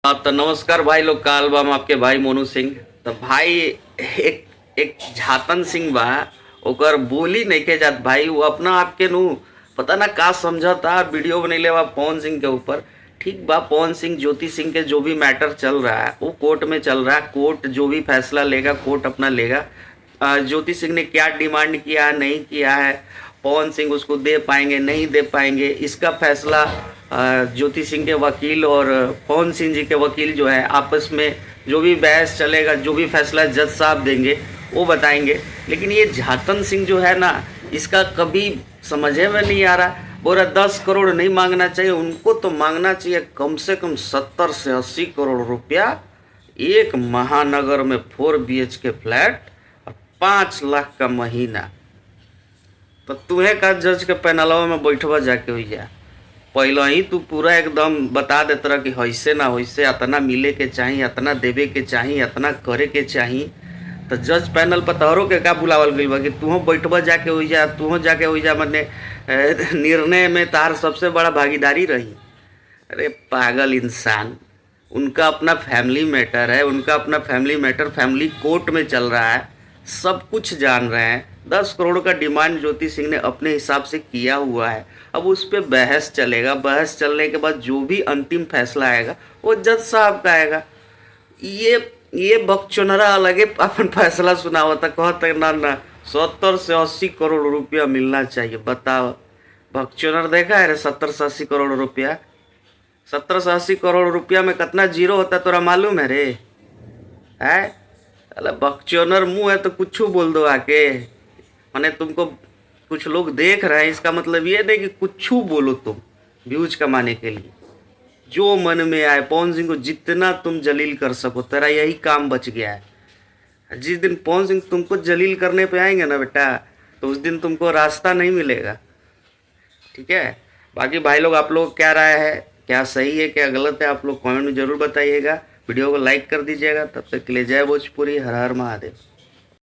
हाँ तो नमस्कार भाई लोग, का एल्बम आपके भाई मोनू सिंह। तो भाई एक एक झातन सिंह बा, ओकर बोली नहीं के जात भाई। वो अपना आपके नु पता ना का समझता, वीडियो बनैले बा पवन सिंह के ऊपर। ठीक बा, पवन सिंह ज्योति सिंह के जो भी मैटर चल रहा है वो कोर्ट में चल रहा है। कोर्ट जो भी फैसला लेगा कोर्ट अपना लेगा। ज्योति सिंह ने क्या डिमांड किया है नहीं किया है, पवन सिंह उसको दे पाएंगे नहीं दे पाएंगे, इसका फैसला ज्योति सिंह के वकील और पवन सिंह जी के वकील जो है आपस में जो भी बहस चलेगा, जो भी फैसला जज साहब देंगे वो बताएंगे। लेकिन ये झातन सिंह जो है ना, इसका कभी समझे में नहीं आ रहा। बोला 10 करोड़ नहीं मांगना चाहिए, उनको तो मांगना चाहिए कम से कम 70 से 80 करोड़ रुपया। एक महानगर में 4 BHK फ्लैट और 5 लाख का महीना। तो तुम्हें का जज के पैनलवा में बैठवा जाके हुई जा, पहले ही तू पूरा एकदम बता देता कि वैसे ना वैसे, इतना मिले के चाहिए, इतना देवे के चाहिए, इतना करे के चाहिए। तो जज पैनल पर तोहरों के का बुलावल गई बा कि तू बैठवा जाके हो जा, तू जाके हो जा, मैंने निर्णय में तार सबसे बड़ा भागीदारी रही। अरे पागल इंसान, उनका अपना फैमिली मैटर है, उनका अपना फैमिली मैटर फैमिली कोर्ट में चल रहा है, सब कुछ जान रहे हैं। 10 करोड़ का डिमांड ज्योति सिंह ने अपने हिसाब से किया हुआ है। अब उस पर बहस चलेगा, बहस चलने के बाद जो भी अंतिम फैसला आएगा वो जज साहब का आएगा। ये बकचोनरा अलगे अपन फैसला सुनावा था, कहते ना ना 70 से 80 करोड़ रुपया मिलना चाहिए। बताओ, बकचोनर देखा है रे 70 से 80 करोड़ रुपया? 70 से 80 करोड़ रुपया में कितना जीरो होता है तोरा मालूम है रे? है अरे बकचोनर मुंह है तो कुछ बोल दो आके। मैंने तुमको कुछ लोग देख रहे हैं, इसका मतलब ये नहीं कि कुछ बोलो तुम व्यूज कमाने के लिए। जो मन में आए पवन सिंह को जितना तुम जलील कर सको, तेरा यही काम बच गया है। जिस दिन पवन सिंह तुमको जलील करने पे आएंगे ना बेटा, तो उस दिन तुमको रास्ता नहीं मिलेगा। ठीक है, बाकी भाई लोग आप लोग क्या राय है, क्या सही है क्या गलत है, आप लोग कमेंट में ज़रूर बताइएगा। वीडियो को लाइक कर दीजिएगा। तब तक के लिए जय भोजपुरी, हर हर महादेव।